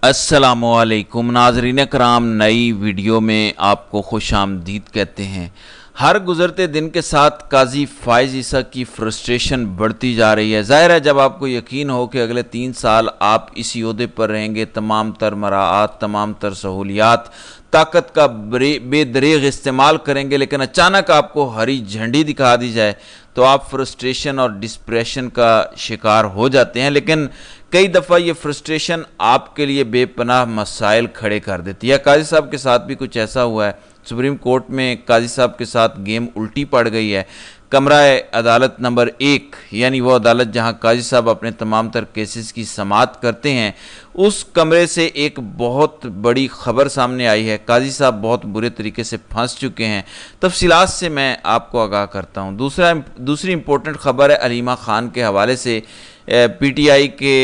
अस्सलामुअलैकुम नाज़रीन कराम, नई वीडियो में आपको खुश आमदीद कहते हैं। हर गुज़रते दिन के साथ काजी फ़ाइज़ ईसा की फ्रस्ट्रेशन बढ़ती जा रही है। ज़ाहिर है, जब आपको यकीन हो कि अगले 3 साल आप इस ओहदे पर रहेंगे, तमाम तर मराआत, तमाम तर सहूलियात, ताकत का बेदरीग इस्तेमाल करेंगे, लेकिन अचानक आपको हरी झंडी दिखा दी जाए तो आप फ्रस्ट्रेशन और डिस्प्रेशन का शिकार हो जाते हैं। लेकिन कई दफ़ा ये फ्रस्ट्रेशन आपके लिए बेपनाह मसाइल खड़े कर देती है। काजी साहब के साथ भी कुछ ऐसा हुआ है। सुप्रीम कोर्ट में काजी साहब के साथ गेम उल्टी पड़ गई है। कमरा अदालत नंबर 1, यानी वो अदालत जहां काजी साहब अपने तमाम तर केसेस की समाअत करते हैं, उस कमरे से एक बहुत बड़ी खबर सामने आई है। काजी साहब बहुत बुरे तरीके से फंस चुके हैं। तफसीलात से मैं आपको आगाह करता हूँ। दूसरी इम्पोर्टेंट खबर है अलीमा खान के हवाले से। पीटीआई के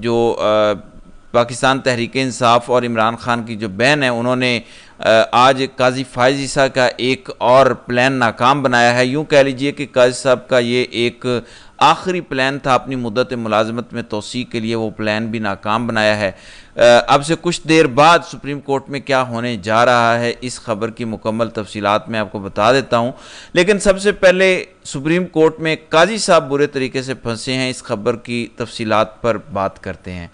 जो पाकिस्तान तहरीक इंसाफ और इमरान खान की जो बहन है, उन्होंने आज काजी फ़ाइज़ ईसा का एक और प्लान नाकाम बनाया है। यूँ कह लीजिए कि काजी साहब का ये एक आखिरी प्लान था अपनी मुद्दत मुलाजमत में तोसी के लिए, वो प्लान भी नाकाम बनाया है। अब से कुछ देर बाद सुप्रीम कोर्ट में क्या होने जा रहा है, इस खबर की मुकम्मल तफसीलात मैं आपको बता देता हूँ। लेकिन सबसे पहले सुप्रीम कोर्ट में काजी साहब बुरे तरीके से फंसे हैं, इस खबर की तफसीलात पर बात करते हैं।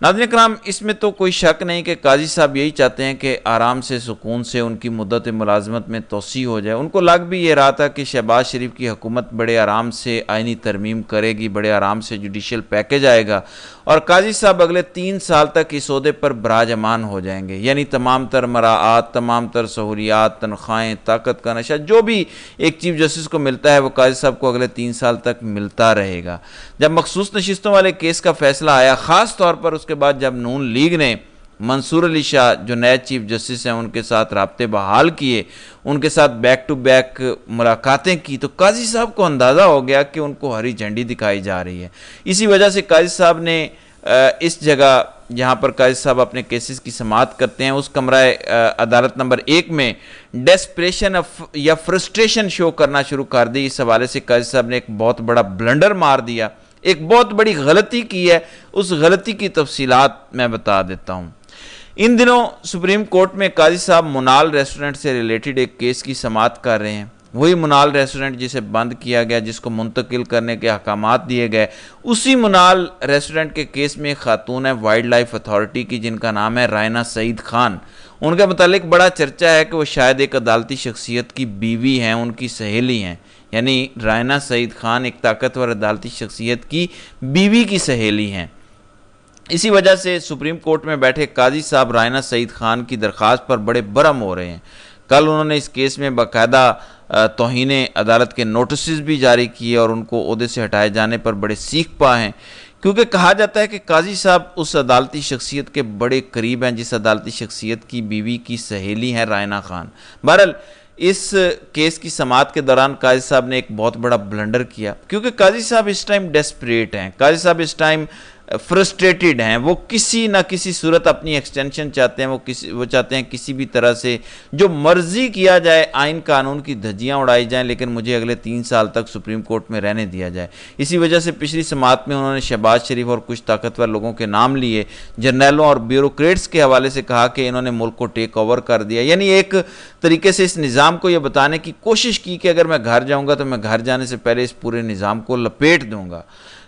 नाज़रीन कराम, इसमें तो कोई शक नहीं कि काजी साहब यही चाहते हैं कि आराम से, सुकून से उनकी मुद्दत मुलाजमत में तोसी हो जाए। उनको लग भी ये रहा था कि शहबाज शरीफ की हुकूमत बड़े आराम से आइनी तरमीम करेगी, बड़े आराम से जुडिशल पैकेज आएगा और काजी साहब अगले 3 साल तक इस ओहदे पर बराजमान हो जाएंगे। यानी तमाम तर मराआत, तमाम तर सहूलियात, तनख्वाहें, ताकत का नशा, जो भी एक चीफ जस्टिस को मिलता है वो काजी साहब को अगले 3 साल तक मिलता रहेगा। जब मखसूस नशिस्तों वाले केस का फैसला आया, ख़ास तौर पर उसके बाद जब नून लीग ने मंसूर अली शाह जो नए चीफ जस्टिस हैं उनके साथ राब्ते बहाल किए, उनके साथ बैक टू बैक मुलाकातें की, तो काजी साहब को अंदाज़ा हो गया कि उनको हरी झंडी दिखाई जा रही है। इसी वजह से काजी साहब ने इस जगह जहाँ पर काजी साहब अपने केसेस की समाअत करते हैं, उस कमरा अदालत नंबर 1 में डेस्परेशन या फ्रस्ट्रेशन शो करना शुरू कर दी। इस हवाले से काजी साहब ने एक बहुत बड़ा ब्लंडर मार दिया, एक बहुत बड़ी गलती की है। उस गलती की तफसीलात मैं बता देता हूँ। इन दिनों सुप्रीम कोर्ट में काजी साहब मुनाल रेस्टोरेंट से रिलेटेड एक केस की समाअत कर रहे हैं। वही मुनाल रेस्टोरेंट जिसे बंद किया गया, जिसको मुंतकिल करने के अहकामात दिए गए, उसी मुनाल रेस्टोरेंट के केस में एक खातून है वाइल्ड लाइफ अथॉरिटी की, जिनका नाम है रायना सईद खान। उनके मुतालिक बड़ा चर्चा है कि वो शायद एक अदालती शख्सियत की बीवी हैं, उनकी सहेली हैं। यानी रायना सईद खान एक ताकतवर अदालती शख्सियत की बीवी की सहेली हैं। इसी वजह से सुप्रीम कोर्ट में बैठे काजी साहब रायना सईद खान की दरख्वास्त पर बड़े बरम हो रहे हैं। कल उन्होंने इस केस में बाकायदा तौहीने अदालत के नोटिस भी जारी किए और उनको ओहदे से हटाए जाने पर बड़े सीख पा हैं, क्योंकि कहा जाता है कि काजी साहब उस अदालती शख्सियत के बड़े करीब हैं जिस अदालती शख्सियत की बीवी की सहेली हैं रायना खान। बहरहाल इस केस की समाअत के दौरान काजी साहब ने एक बहुत बड़ा ब्लंडर किया, क्योंकि काजी साहब इस टाइम डेस्परेट हैं, काजी साहब इस टाइम फ्रस्ट्रेटेड हैं। वो किसी ना किसी सूरत अपनी एक्सटेंशन चाहते हैं। वो चाहते हैं किसी भी तरह से जो मर्जी किया जाए, आइन कानून की धज्जियाँ उड़ाई जाएं, लेकिन मुझे अगले 3 साल तक सुप्रीम कोर्ट में रहने दिया जाए। इसी वजह से पिछली समाअत में उन्होंने शहबाज शरीफ और कुछ ताकतवर लोगों के नाम लिए, जर्नैलों और ब्यूरोक्रेट्स के हवाले से कहा कि इन्होंने मुल्क को टेक ओवर कर दिया। यानी एक तरीके से इस निज़ाम को यह बताने की कोशिश की कि अगर मैं घर जाऊँगा तो मैं घर जाने से पहले इस पूरे निज़ाम को लपेट दूँगा।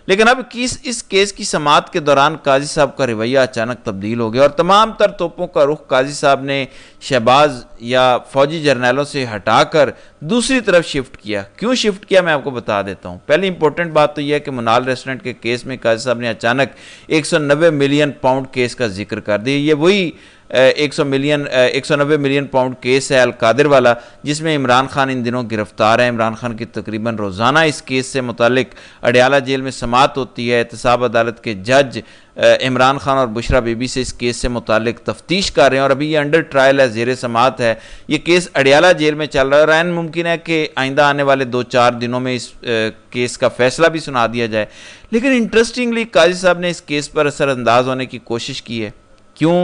लेकिन अब इस केस की समाअत के दौरान काजी साहब का रवैया अचानक तब्दील हो गया और तमाम तर तोपों का रुख काजी साहब ने शहबाज या फौजी जर्नैलों से हटाकर दूसरी तरफ शिफ्ट किया। क्यों शिफ्ट किया मैं आपको बता देता हूँ। पहली इंपॉर्टेंट बात तो यह है कि मुनाल रेस्टोरेंट के केस में काजी साहब ने अचानक 190 मिलियन पाउंड केस का जिक्र कर दिया। ये वही 190 मिलियन पाउंड केस है अलकादिर वाला, जिसमें इमरान खान इन दिनों गिरफ्तार है। इमरान खान की तकरीबन रोज़ाना इस केस से मुतालिक अडयाला जेल में समाअत होती है। एहतसाब अदालत के जज इमरान खान और बुशरा बीबी से इस केस से मुतालिक तफ्तीश कर रहे हैं और अभी ये अंडर ट्रायल है, ज़ेर समाअत है। ये केस अडयाला जेल में चल रहा है और ऐन मुमकिन है कि आइंदा आने वाले 2-4 दिनों में इस केस का फैसला भी सुना दिया जाए। लेकिन इंटरेस्टिंगली काजी साहब ने इस केस पर असरअंदाज होने की कोशिश की है। क्यों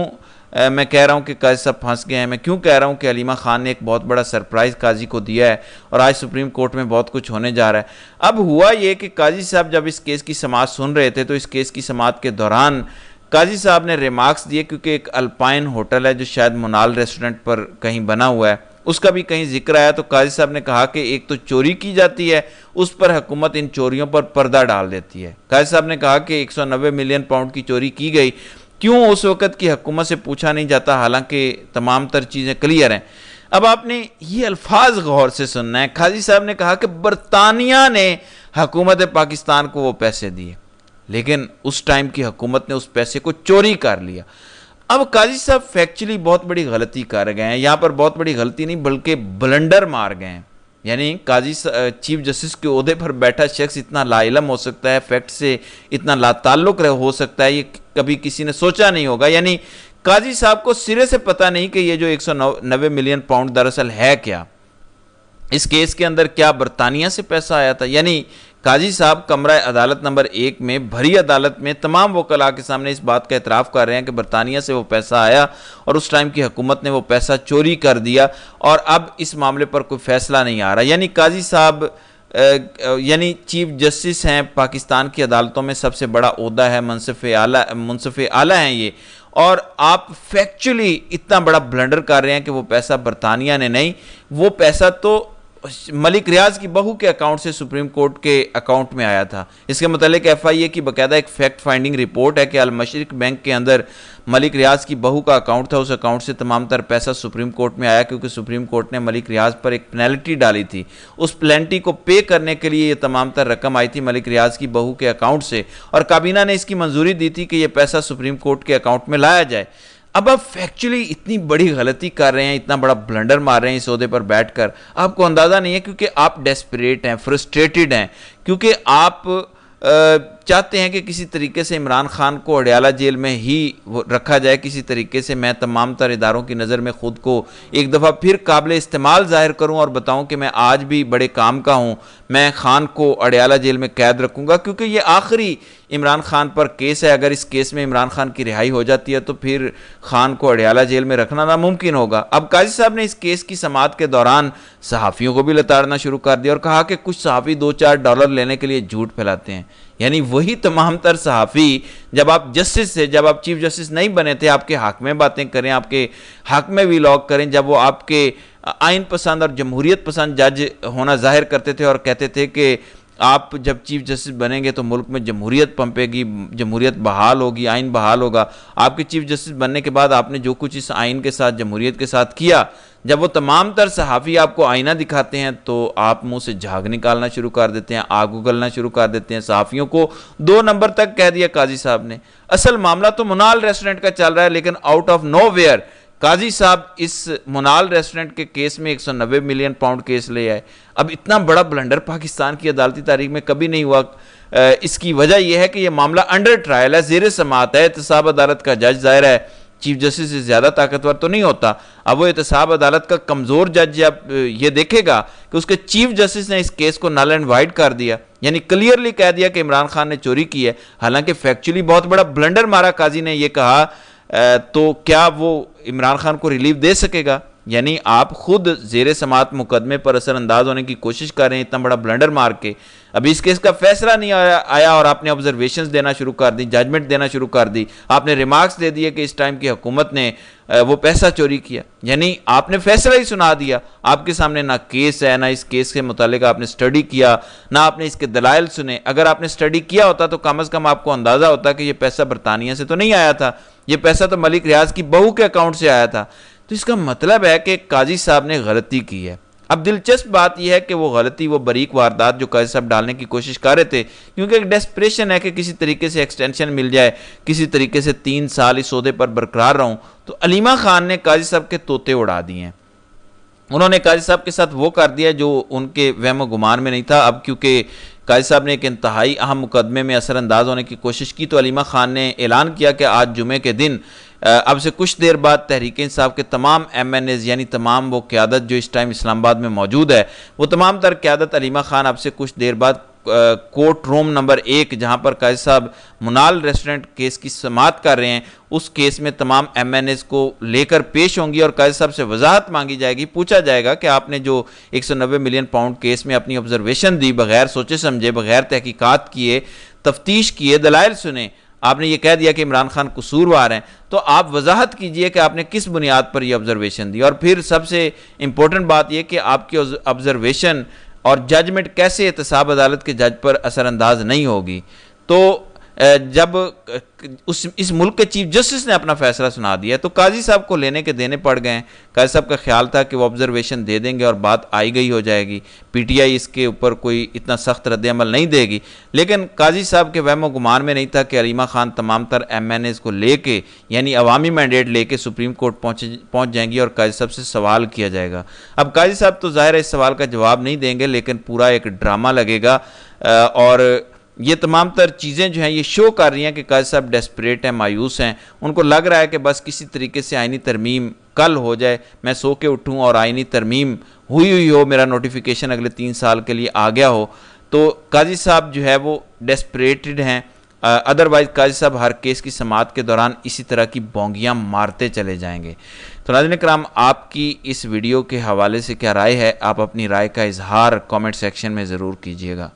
मैं कह रहा हूँ कि काजी साहब फंस गए हैं, मैं क्यों कह रहा हूँ कि अलीमा खान ने एक बहुत बड़ा सरप्राइज़ काजी को दिया है और आज सुप्रीम कोर्ट में बहुत कुछ होने जा रहा है। अब हुआ ये कि काजी साहब जब इस केस की समाअत सुन रहे थे तो इस केस की समाअत के दौरान काजी साहब ने रिमार्क्स दिए, क्योंकि एक अल्पाइन होटल है जो शायद मुनाल रेस्टोरेंट पर कहीं बना हुआ है, उसका भी कहीं जिक्र आया। तो काजी साहब ने कहा कि एक तो चोरी की जाती है, उस पर हुकूमत इन चोरियों पर पर्दा डाल देती है। काजी साहब ने कहा कि 190 मिलियन पाउंड की चोरी की गई, क्यों उस वक़्त की हुकूमत से पूछा नहीं जाता, हालांकि तमाम तर चीज़ें क्लियर हैं। अब आपने ये अल्फाज गौर से सुनना है। काजी साहब ने कहा कि बरतानिया ने हुकूमत पाकिस्तान को वो पैसे दिए, लेकिन उस टाइम की हुकूमत ने उस पैसे को चोरी कर लिया। अब काजी साहब फैक्चुअली बहुत बड़ी गलती कर गए हैं, यहाँ पर बहुत बड़ी गलती नहीं बल्कि ब्लंडर मार गए हैं। यानी काजी चीफ जस्टिस के ओहदे पर बैठा शख्स इतना लाइलम हो सकता है, फैक्ट से इतना लाताल्लुक हो सकता है, ये कभी किसी ने सोचा नहीं होगा। यानी काजी साहब को सिरे से पता नहीं कि ये जो 190 मिलियन पाउंड दरअसल है क्या, इस केस के अंदर क्या बरतानिया से पैसा आया था। यानी काजी साहब कमरा अदालत नंबर 1 में भरी अदालत में तमाम वकला के सामने इस बात का एतराफ़ कर रहे हैं कि बरतानिया से वो पैसा आया और उस टाइम की हुकूमत ने वो पैसा चोरी कर दिया, और अब इस मामले पर कोई फैसला नहीं आ रहा। यानी काजी साहब यानी चीफ जस्टिस हैं, पाकिस्तान की अदालतों में सबसे बड़ा ओहदा है, मुनसिफ आला हैं ये, और आप फैक्चुअली इतना बड़ा ब्लंडर कर रहे हैं कि वो पैसा बरतानिया ने नहीं, वो पैसा तो मलिक रियाज की बहू के अकाउंट से सुप्रीम कोर्ट के अकाउंट में आया था। इसके मतलब FIA की बाकायदा एक फैक्ट फाइंडिंग रिपोर्ट है कि अल मशरिक बैंक के अंदर मलिक रियाज की बहू का अकाउंट था, उस अकाउंट से तमाम तर पैसा सुप्रीम कोर्ट में आया, क्योंकि सुप्रीम कोर्ट ने मलिक रियाज पर एक पेनल्टी डाली थी। उस पेनल्टी को पे करने के लिए ये तमाम तर रकम आई थी मलिक रियाज की बहू के अकाउंट से, और काबीना ने इसकी मंजूरी दी थी कि यह पैसा सुप्रीम कोर्ट के अकाउंट में लाया जाए। अब आप फैक्चुअली इतनी बड़ी गलती कर रहे हैं, इतना बड़ा ब्लंडर मार रहे हैं इस ओहदे पर बैठकर, आपको अंदाज़ा नहीं है, क्योंकि आप डेस्परेट हैं, फ्रस्ट्रेटेड हैं, क्योंकि आप चाहते हैं कि किसी तरीके से इमरान खान को अडयाला जेल में ही रखा जाए, किसी तरीके से मैं तमाम तर इदारों की नज़र में ख़ुद को एक दफ़ा फिर काबिल इस्तेमाल ज़ाहिर करूं और बताऊं कि मैं आज भी बड़े काम का हूं, मैं खान को अडयाला जेल में कैद रखूंगा, क्योंकि ये आखिरी इमरान खान पर केस है। अगर इस केस में इमरान खान की रिहाई हो जाती है तो फिर खान को अडयाला जेल में रखना नामुमकिन होगा। अब काजी साहब ने इस केस की समाअत के दौरान सहाफ़ियों को भी लताड़ना शुरू कर दिया और कहा कि कुछ सहाफ़ी $2-4 लेने के लिए झूठ फैलाते हैं। यानी वही तमाम तर सहाफ़ी जब आप जस्टिस से, जब आप चीफ जस्टिस नहीं बने थे, आपके हक में बातें करें, आपके हक में व्लॉग करें, जब वो आपके आइन पसंद और जमहूरियत पसंद जज होना जाहिर करते थे और कहते थे कि आप जब चीफ जस्टिस बनेंगे तो मुल्क में जमहूरियत पंपेगी, जमहूरियत बहाल होगी, आइन बहाल होगा। आपके चीफ जस्टिस बनने के बाद आपने जो कुछ इस आइन के साथ, जमहूरियत के साथ किया, जब वो तमाम तर सहाफ़ी आपको आईना दिखाते हैं तो आप मुंह से झाग निकालना शुरू कर देते हैं, आग उगलना शुरू कर देते हैं। सहाफ़ियों को 2 नंबर तक कह दिया काजी साहब ने। असल मामला तो मुनाल रेस्टोरेंट का चल रहा है, लेकिन आउट ऑफ नोवेयर काजी साहब इस मुनाल रेस्टोरेंट के केस में 190 मिलियन पाउंड केस ले आए। अब इतना बड़ा ब्लंडर पाकिस्तान की अदालती तारीख में कभी नहीं हुआ। इसकी वजह यह है कि यह मामला अंडर ट्रायल है, ज़ेर समाअत है। एहतसाब अदालत का जज ज़ाहिर है चीफ जस्टिस से ज़्यादा ताकतवर तो नहीं होता। अब वो एहतसाब अदालत का कमज़ोर जज जब ये देखेगा कि उसके चीफ जस्टिस ने इस केस को नल एंड वाइड कर दिया, यानी क्लियरली कह दिया कि इमरान खान ने चोरी की है, हालांकि फैक्चुअली बहुत बड़ा ब्लंडर मारा काजी ने, ये कहा, तो क्या वो इमरान खान को रिलीफ दे सकेगा? यानी आप खुद ज़ेर समाअत मुकदमे पर असरअंदाज होने की कोशिश कर रहे हैं इतना बड़ा ब्लंडर मार के। अभी इस केस का फैसला नहीं आया और आपने ऑब्जर्वेशंस देना शुरू कर दी, जजमेंट देना शुरू कर दी, आपने रिमार्क्स दे दिए कि इस टाइम की हुकूमत ने वो पैसा चोरी किया। यानी आपने फैसला ही सुना दिया। आपके सामने ना केस है, ना इस केस के मुतालिक आपने स्टडी किया, ना आपने इसके दलाइल सुने। अगर आपने स्टडी किया होता तो कम अज़ कम आपको अंदाज़ा होता कि ये पैसा बरतानिया से तो नहीं आया था, ये पैसा तो मलिक रियाज की बहू के अकाउंट से आया था। तो इसका मतलब है कि काजी साहब ने गलती की है। अब दिलचस्प बात यह है कि वो गलती, वो बरीक वारदात जो काजी साहब डालने की कोशिश कर रहे थे, क्योंकि एक डेस्परेशन है कि किसी तरीके से एक्सटेंशन मिल जाए, किसी तरीके से 3 साल इस ओहदे पर बरकरार रहूं, तो अलीमा खान ने काजी साहब के तोते उड़ा दिए हैं। उन्होंने काजी साहब के साथ वो कर दिया जो उनके वहम गुमान में नहीं था। अब क्योंकि काजी साहब ने एक इंतहाई अहम मुकदमे में असरअंदाज होने की कोशिश की, तो अलीमा खान ने ऐलान किया कि आज जुमे के दिन अब से कुछ देर बाद तहरीक इंसाफ के तमाम MNAs, यानी तमाम वो क़यादत जो इस टाइम इस्लामाबाद में मौजूद है, वो तमाम तर क़यादत अलीमा खान अब से कुछ देर बाद कोर्ट रूम नंबर 1 जहाँ पर काजी साहब मुनाल रेस्टोरेंट केस की समाअत कर रहे हैं, उस केस में तमाम MNAs को लेकर पेश होंगी और काजी साहब से वजाहत मांगी जाएगी। पूछा जाएगा कि आपने जो 190 मिलियन पाउंड केस में अपनी ऑब्जर्वेशन दी, बगैर सोचे समझे, बगैर तहकीकात किए, तफ्तीश किए, दलाइल सुने, आपने ये कह दिया कि इमरान खान कसूरवार हैं, तो आप वजाहत कीजिए कि आपने किस बुनियाद पर ये ऑब्जर्वेशन दी। और फिर सबसे इंपॉर्टेंट बात यह कि आपकी ऑब्जर्वेशन और जजमेंट कैसे एहतसाब अदालत के जज पर असरअंदाज नहीं होगी। तो जब इस मुल्क के चीफ जस्टिस ने अपना फैसला सुना दिया तो काजी साहब को लेने के देने पड़ गए। काजी साहब का ख्याल था कि वो ऑब्जर्वेशन दे देंगे और बात आई गई हो जाएगी, पीटीआई इसके ऊपर कोई इतना सख्त रद्द-ए-अमल नहीं देगी। लेकिन काजी साहब के वहम गुमान में नहीं था कि अलीमा खान तमाम तर MNAs को लेके यानी अवामी मैंडेट लेके सुप्रीम कोर्ट पहुँच जाएंगी और काजी साहब से सवाल किया जाएगा। अब काजी साहब तो ज़ाहिर है इस सवाल का जवाब नहीं देंगे, लेकिन पूरा एक ड्रामा लगेगा और ये तमाम तर चीज़ें जो हैं ये शो कर रही हैं कि काजी साहब डेस्परेट हैं, मायूस हैं। उनको लग रहा है कि बस किसी तरीके से आइनी तरमीम कल हो जाए, मैं सो के उठूँ और आइनी तरमीम हुई हो, मेरा नोटिफिकेशन अगले 3 साल के लिए आ गया हो। तो काजी साहब जो है वो डेस्परेटेड हैं। अदरवाइज़ काजी साहब हर केस की समाअत के दौरान इसी तरह की बोंगियाँ मारते चले जाएंगे। तो नाज़रीन किराम, आपकी इस वीडियो के हवाले से क्या राय है? आप अपनी राय का इजहार कमेंट सेक्शन में ज़रूर कीजिएगा।